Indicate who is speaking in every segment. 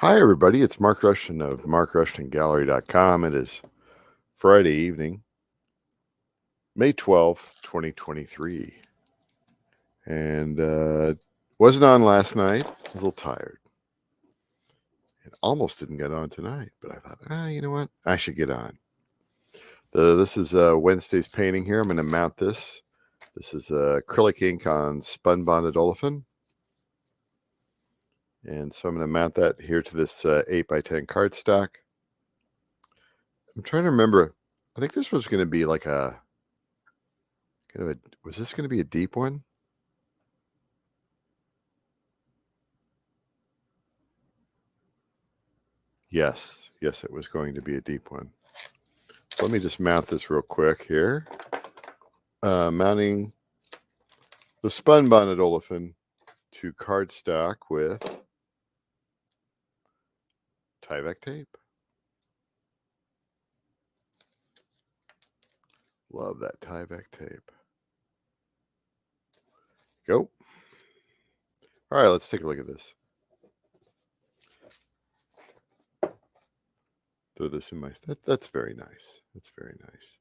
Speaker 1: Hi, everybody. It's Mark Rushton of markrushtongallery.com. It is Friday evening, May 12th, 2023. And wasn't on last night. A little tired. And almost didn't get on tonight, but I thought, you know what? I should get on. This is Wednesday's painting here. I'm going to mount this. This is acrylic ink on spun bonded olefin. And so I'm going to mount that here to this 8x10 cardstock. I'm trying to remember. I think this was going to be like was this going to be a deep one? Yes, it was going to be a deep one. So let me just mount this real quick here. Mounting the spun bonded olefin to cardstock with Tyvek tape. Love that Tyvek tape. Go. All right, let's take a look at this. Throw this in my... That's very nice. That's very nice.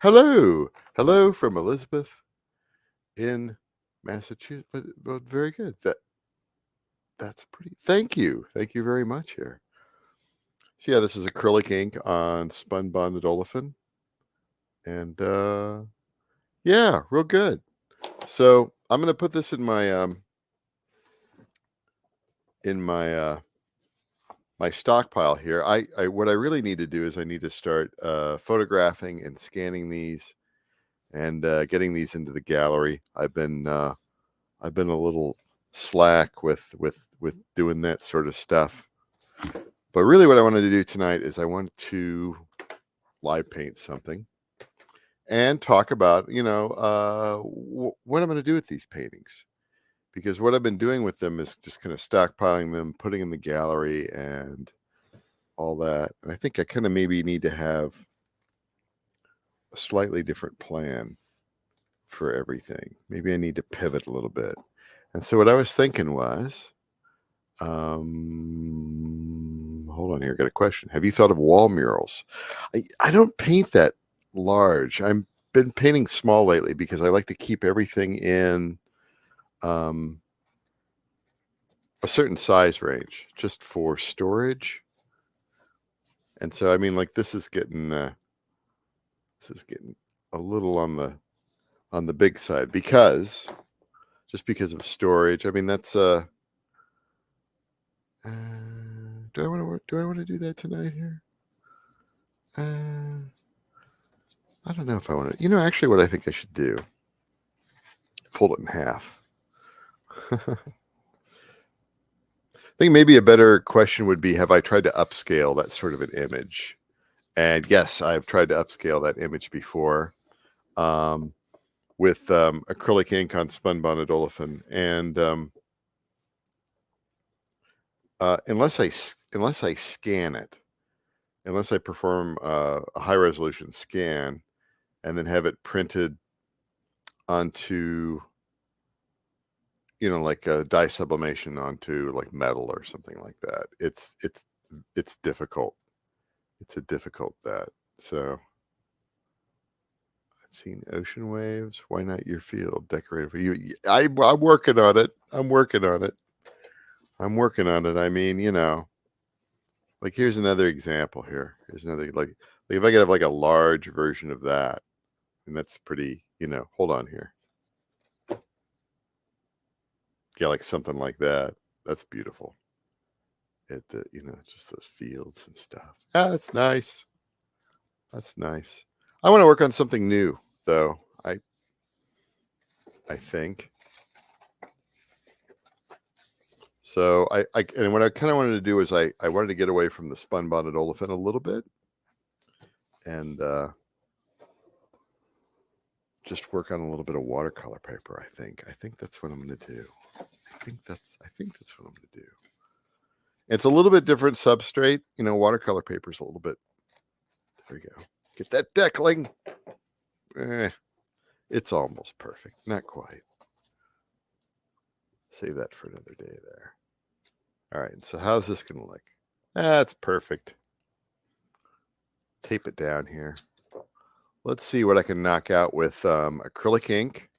Speaker 1: Hello from Elizabeth in Massachusetts. But very good. That's pretty... Thank you very much here. So yeah, this is acrylic ink on spun bonded olefin. And yeah, real good. So I'm going to put this in my my stockpile here. What I really need to do is I need to start photographing and scanning these and getting these into the gallery. I've been a little slack with doing that sort of stuff. But really what I wanted to do tonight is I want to live paint something and talk about, what I'm going to do with these paintings. Because what I've been doing with them is just kind of stockpiling them, putting in the gallery and all that. And I think I kind of maybe need to have a slightly different plan for everything. Maybe I need to pivot a little bit. And so what I was thinking was, hold on here, I got a question. Have you thought of wall murals? I don't paint that large. I've been painting small lately because I like to keep everything in a certain size range just for storage. And so, I mean, like this is getting a little on the big side because of storage. I mean, that's do I want to do that tonight here? I don't know if I want to. Actually, what I think I should do, fold it in half. I think maybe a better question would be, have I tried to upscale that sort of an image? And yes, I've tried to upscale that image before with acrylic ink on spun bonded olefin. And unless I scan it, unless I perform a high resolution scan and then have it printed onto, like a dye sublimation onto like metal or something like that, it's difficult. It's a difficult that. So I've seen ocean waves. Why not your field? Decorative. I'm working on it. I mean, like here's another example here. Here's another like if I could have like a large version of that, and that's pretty, hold on here. Yeah, like something like that. That's beautiful. Just those fields and stuff. That's nice. That's nice. I want to work on something new, though. I think. So and what I kind of wanted to do is I wanted to get away from the spun bonded olefin a little bit, and just work on a little bit of watercolor paper. I think that's what I'm going to do. I think that's what I'm going to do. It's a little bit different substrate. Watercolor paper is a little bit. There we go. Get that deckling. It's almost perfect. Not quite. Save that for another day there. All right, so how's this going to look? That's perfect. Tape it down here. Let's see what I can knock out with acrylic ink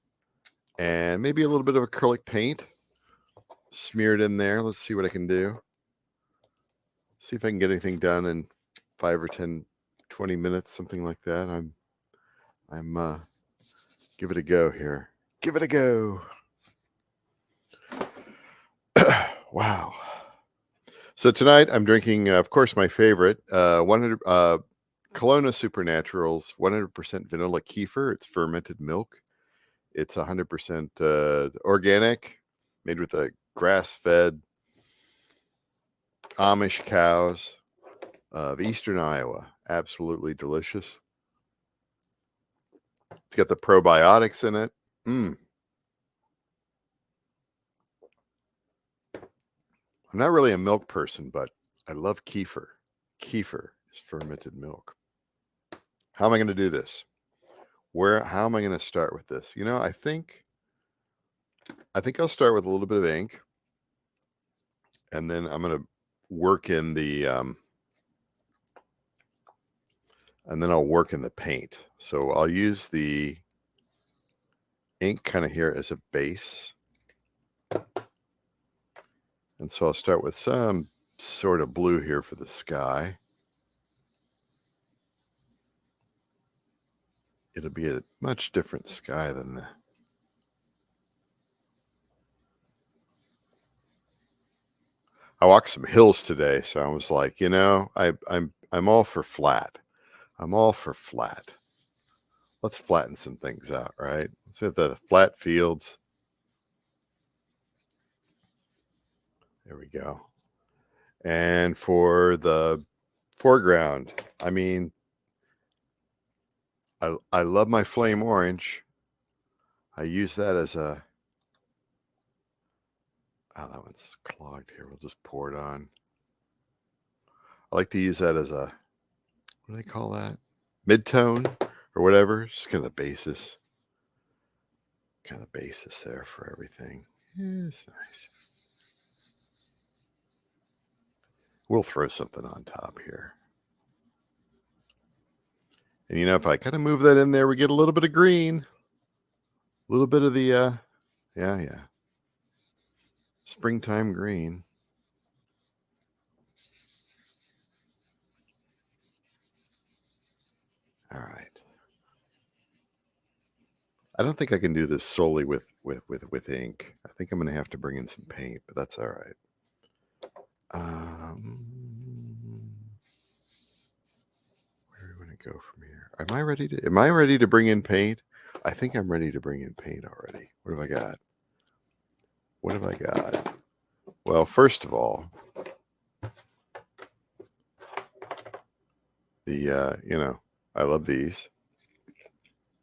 Speaker 1: and maybe a little bit of acrylic paint. Smear it in there. Let's see what I can do. See if I can get anything done in 5 or 10, 20 minutes, something like that. I'm give it a go here. Give it a go. Wow. So tonight I'm drinking, of course, my favorite, 100 Kelowna Supernaturals 100% vanilla kefir. It's fermented milk. It's 100% organic, made with a grass-fed Amish cows of eastern Iowa. Absolutely delicious. It's got the probiotics in it. I'm not really a milk person, but I love kefir. Kefir is fermented milk. How am I going to do this? How am I going to start with this? You know, I think I'll start with a little bit of ink, and then I'm going to work in the and then I'll work in the paint. So I'll use the ink kind of here as a base. And so I'll start with some sort of blue here for the sky. It'll be a much different sky than the I walked some hills today, so I was like, you know, I'm all for flat. I'm all for flat. Let's flatten some things out, right? Let's have the flat fields. There we go. And for the foreground, I mean, I love my flame orange. I use that as a, oh, that one's clogged here. We'll just pour it on. I like to use that as a, what do they call that? Mid-tone or whatever. Just kind of the basis. Kind of the basis there for everything. Yeah, it's nice. We'll throw something on top here. And you know, if I kind of move that in there, we get a little bit of green. A little bit of the, yeah. Springtime green. All right. I don't think I can do this solely with ink. I think I'm going to have to bring in some paint, but that's all right. Where do we want to go from here? Am I ready to bring in paint? I think I'm ready to bring in paint already. What have I got? What have I got? Well, first of all, the you know, I love these.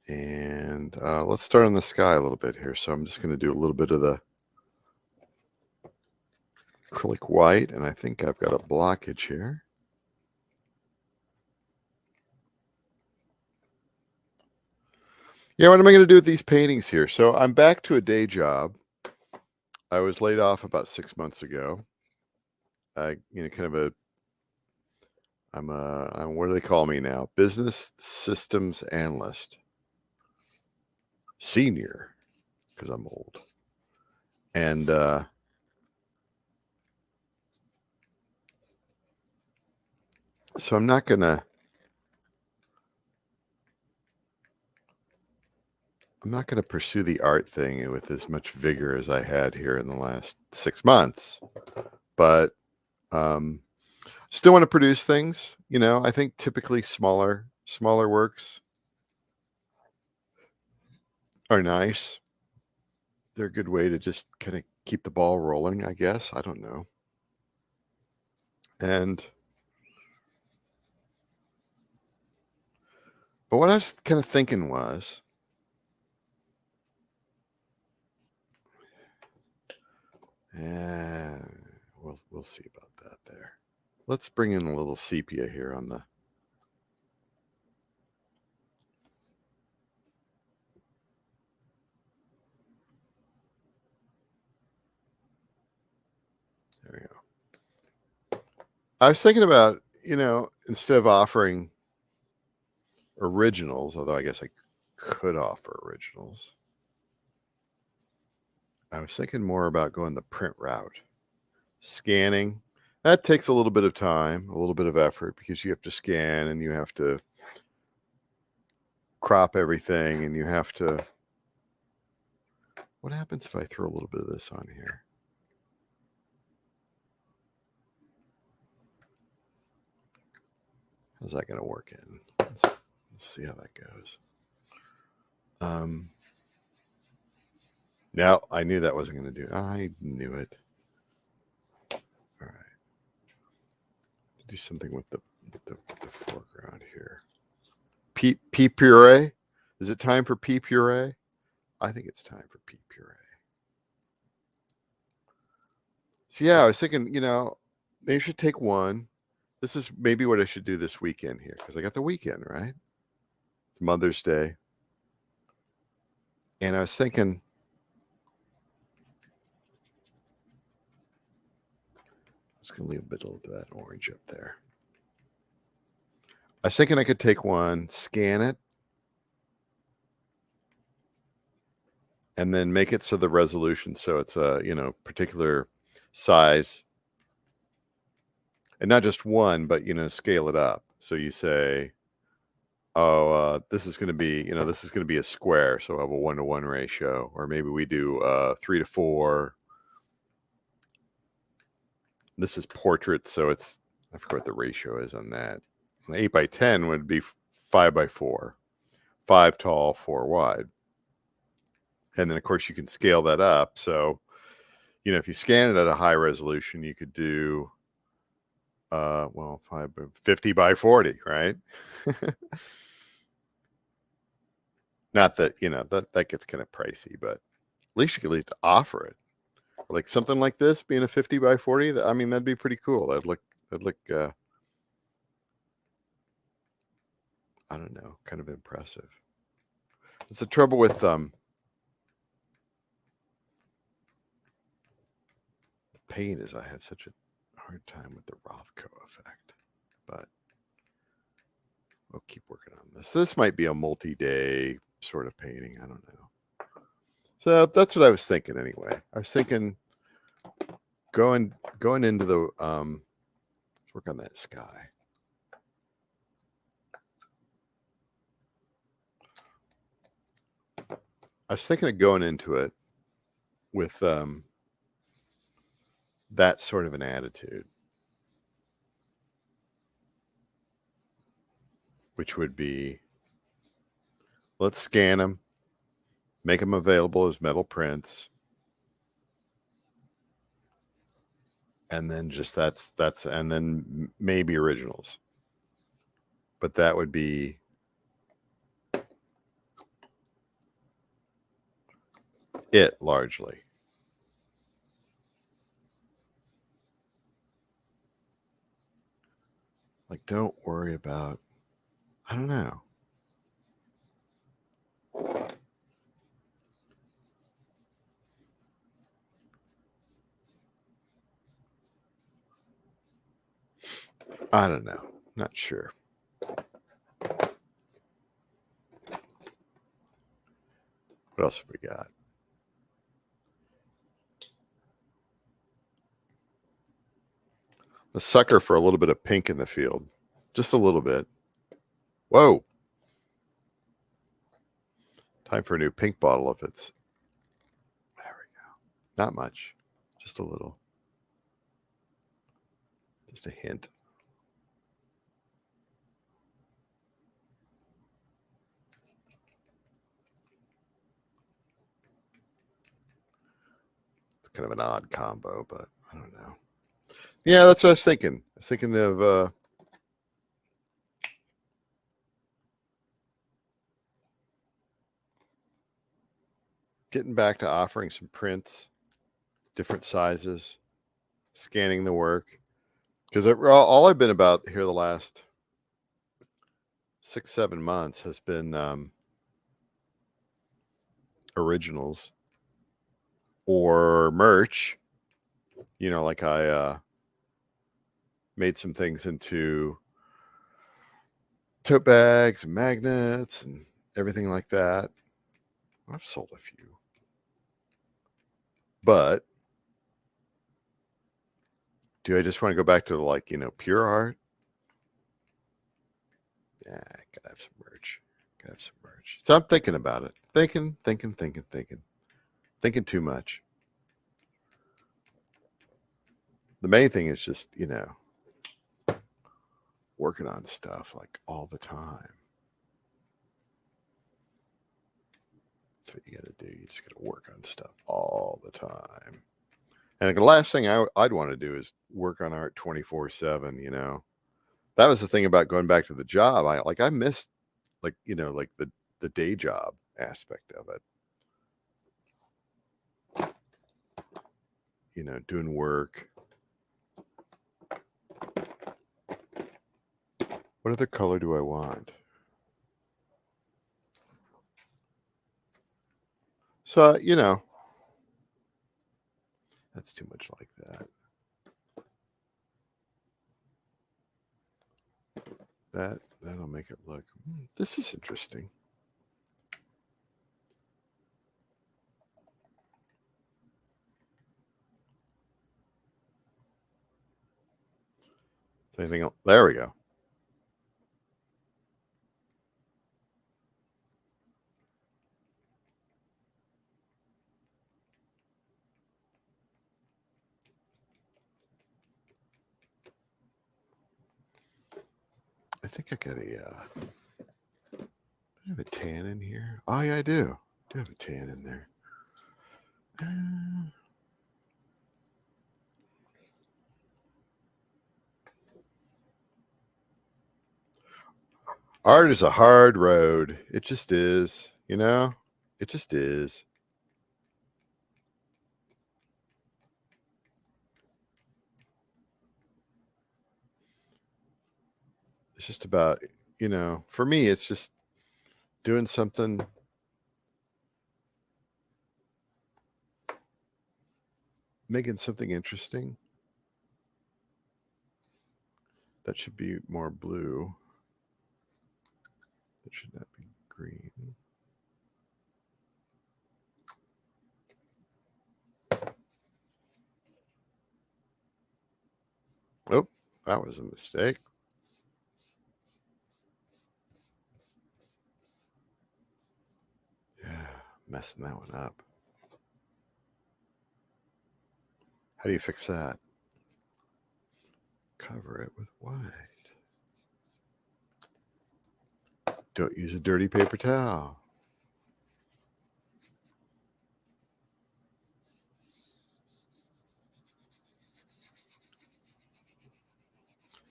Speaker 1: And let's start on the sky a little bit here. So I'm just going to do a little bit of the acrylic white, and I think I've got a blockage here. Yeah, what am I going to do with these paintings here? So I'm back to a day job. I was laid off about 6 months ago. You know, kind of a, I'm what do they call me now? Business systems analyst. Senior, because I'm old. And so I'm not gonna pursue the art thing with as much vigor as I had here in the last 6 months, but still want to produce things. You know, I think typically smaller works are nice. They're a good way to just kind of keep the ball rolling, I guess. I don't know. But what I was kind of thinking was, yeah, we'll see about that there. Let's bring in a little sepia here on the. There we go. I was thinking about, instead of offering originals, although I guess I could offer originals, I was thinking more about going the print route. Scanning, that takes a little bit of time, a little bit of effort, because you have to scan and you have to crop everything and you have to. What happens if I throw a little bit of this on here? How's that going to work in? Let's see how that goes. No, I knew that wasn't going to do it. I knew it. All right. Do something with the foreground here. Pea puree. Is it time for pea puree? I think it's time for pea puree. So yeah, I was thinking, maybe I should take one. This is maybe what I should do this weekend here, because I got the weekend, right? It's Mother's Day. And I was thinking, I'm just going to leave a bit of that orange up there. I was thinking I could take one, scan it, and then make it so the resolution, so it's a, particular size. And not just one, but, scale it up. So you say, this is going to be, this is going to be a square. So I have a 1-to-1 ratio, or maybe we do 3-to-4. This is portrait. So it's, I forget what the ratio is on that. An 8x10 would be 5x4, 5 tall, 4 wide. And then of course you can scale that up. So, if you scan it at a high resolution, you could do, 50 by 40, right? Not that, that gets kind of pricey, but at least you could at least offer it. Like something like this being a 50 by 40, that'd be pretty cool. That'd look, I don't know, kind of impressive. It's the trouble with, paint is I have such a hard time with the Rothko effect, but we'll keep working on this. This might be a multi-day sort of painting. I don't know. So that's what I was thinking anyway. I was thinking going into the, let's work on that sky. I was thinking of going into it with, that sort of an attitude, which would be, let's scan them, make them available as metal prints, and then just that's and then maybe originals. But that would be it largely. Like, don't worry about, I don't know. I don't know. Not sure. What else have we got? A sucker for a little bit of pink in the field. Just a little bit. Whoa. Time for a new pink bottle if it's, there we go. Not much. Just a little. Just a hint. It's kind of an odd combo, but I don't know. Yeah, that's what I was thinking. I was thinking of getting back to offering some prints, different sizes, scanning the work. Because all I've been about here the last 6-7 months has been originals or merch. Like I made some things into tote bags, and magnets, and everything like that. I've sold a few. But do I just want to go back to like, pure art? Yeah, gotta have some merch. Gotta have some merch. So I'm thinking about it. Thinking too much. The main thing is just, working on stuff like all the time. That's what you got to do. You just got to work on stuff all the time. And the last thing I'd want to do is work on art 24/7. That was the thing about going back to the job. I missed like the day job aspect of it. Doing work. What other color do I want? So, that's too much like that. That'll make it look, this is interesting. Anything else? There we go. I think I got I have a tan in here. Oh yeah, I do. I do have a tan in there. Art is a hard road. It just is, it just is. It's just about, for me, it's just doing something, making something interesting. That should be more blue. That should not be green. Oh, that was a mistake. Yeah, messing that one up. How do you fix that? Cover it with white. Don't use a dirty paper towel.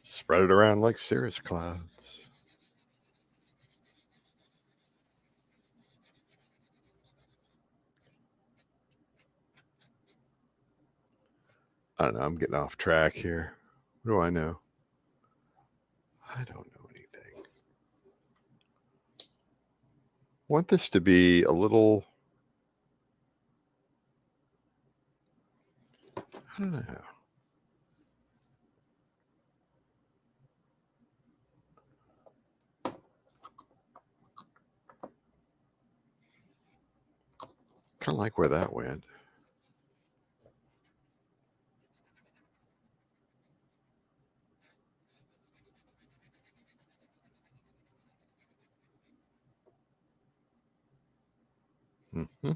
Speaker 1: Spread it around like cirrus clouds. I don't know. I'm getting off track here. What do I know? I don't know anything. I want this to be a little, I don't know. Kind of like where that went. Mm-hmm.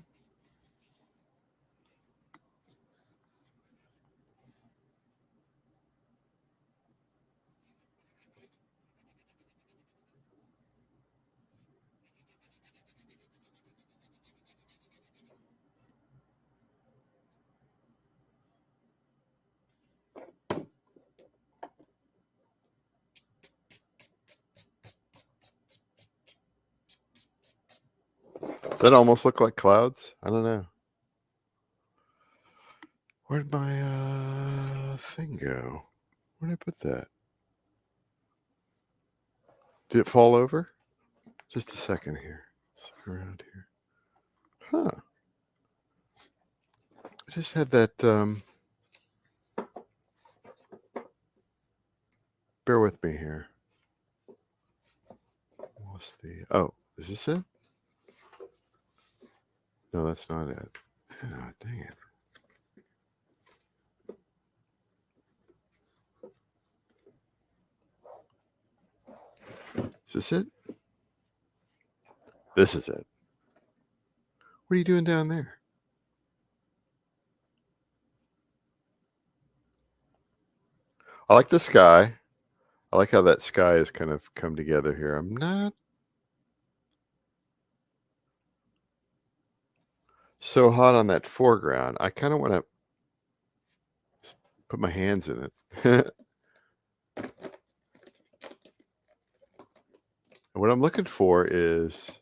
Speaker 1: Does that almost look like clouds? I don't know. Where'd my thing go? Where'd I put that? Did it fall over? Just a second here. Let's look around here. Huh. I just had that bear with me here. What's the... Oh, is this it? No, that's not it. Oh, dang it. Is this it? This is it. What are you doing down there? I like the sky. I like how that sky has kind of come together here. I'm not so hot on that foreground. I kind of want to put my hands in it. What I'm looking for is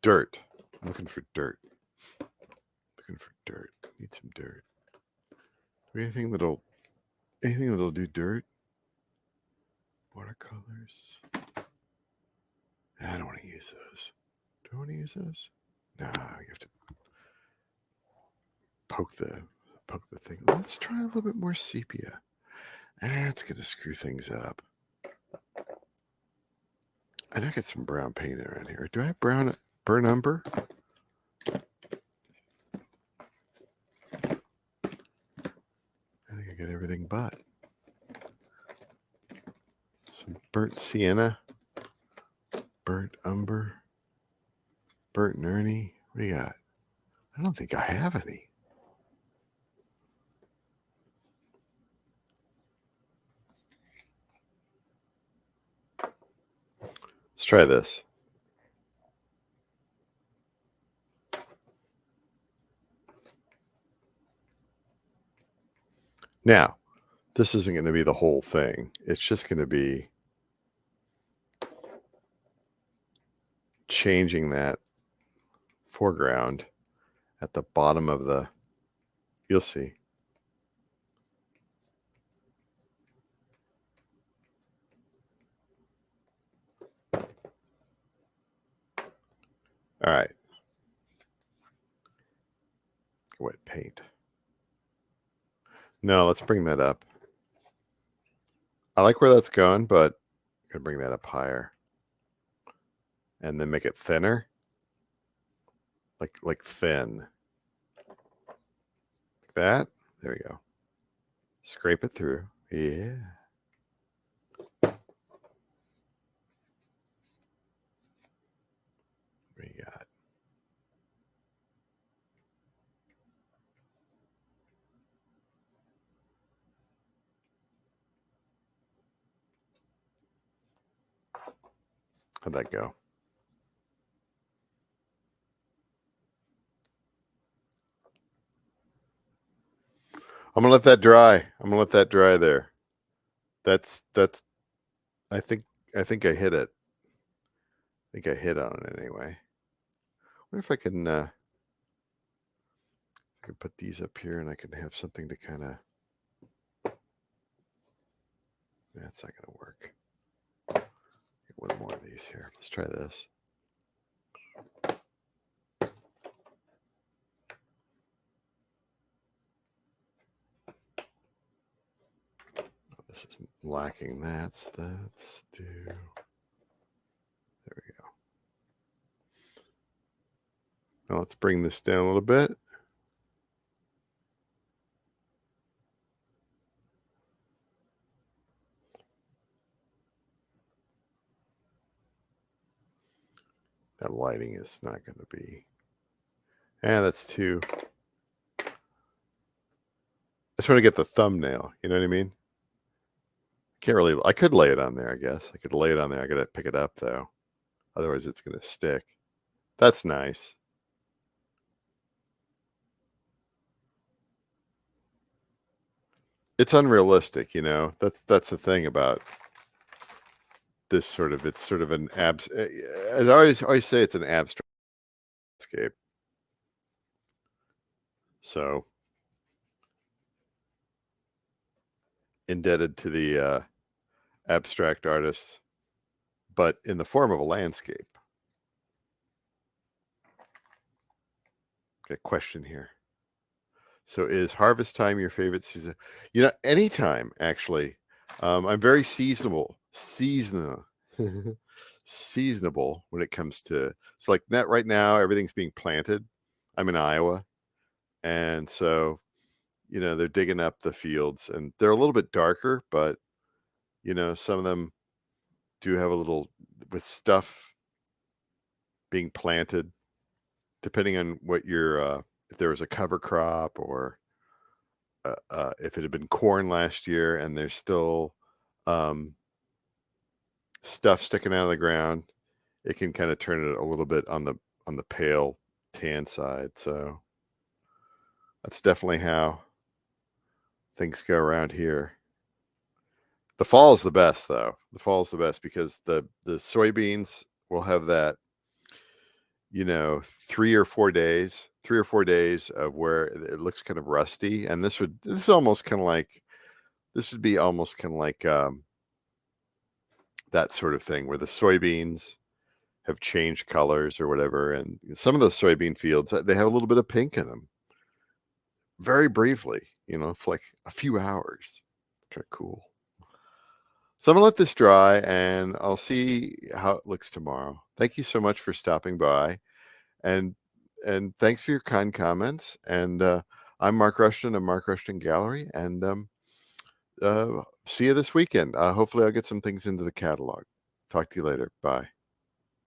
Speaker 1: dirt. I'm looking for dirt. Looking for dirt. Need some dirt. Anything that'll do dirt? Watercolors. I don't want to use those. Do I want to use those? No, you have to poke the thing. Let's try a little bit more sepia. That's gonna screw things up. I know I got some brown paint around here. Do I have burnt umber? I think I got everything but. Some burnt sienna, burnt umber, burnt Nerny. What do you got? I don't think I have any. Let's try this. Now, this isn't going to be the whole thing. It's just going to be changing that foreground at the bottom of the, you'll see. All right. Wet paint. No, let's bring that up. I like where that's going, but I'm going to bring that up higher. And then make it thinner. Like thin. Like that. There we go. Scrape it through. Yeah. What do you got? How'd that go? I'm gonna let that dry. I'm gonna let that dry there. That's I think I hit it. I think I hit on it anyway. I wonder if I can put these up here and I can have something to kind of, that's not gonna work. Get one more of these here. Let's try this. This is lacking that, so let's do, there we go. Now let's bring this down a little bit. That lighting is not going to be, that's too, I just want to get the thumbnail, you know what I mean? Can't really, I could lay it on there, I guess. I could lay it on there. I got to pick it up though. Otherwise it's going to stick. That's nice. It's unrealistic, you know. That's the thing about this sort of, it's sort of an as I always say, it's an abstract landscape. So indebted to the abstract artists, but in the form of a landscape. Got a question here. So is harvest time your favorite season? You know, anytime actually. I'm very seasonal, seasonable when it comes to. It's like net right now. Everything's being planted. I'm in Iowa, and so they're digging up the fields, and they're a little bit darker, but some of them do have a little with stuff being planted, depending on what if there was a cover crop or if it had been corn last year and there's still um, stuff sticking out of the ground, it can kind of turn it a little bit on the pale tan side. So that's definitely how things go around here. The fall is the best, though. The fall is the best because the soybeans will have that 3 or 4 days of where it looks kind of rusty, and this would be almost kind of like that sort of thing where the soybeans have changed colors or whatever, and some of those soybean fields, they have a little bit of pink in them, very briefly, for like a few hours. Kind of cool. So I'm gonna let this dry, and I'll see how it looks tomorrow. Thank you so much for stopping by, and thanks for your kind comments. And I'm Mark Rushton of Mark Rushton Gallery, and see you this weekend. Hopefully I'll get some things into the catalog. Talk to you later. Bye.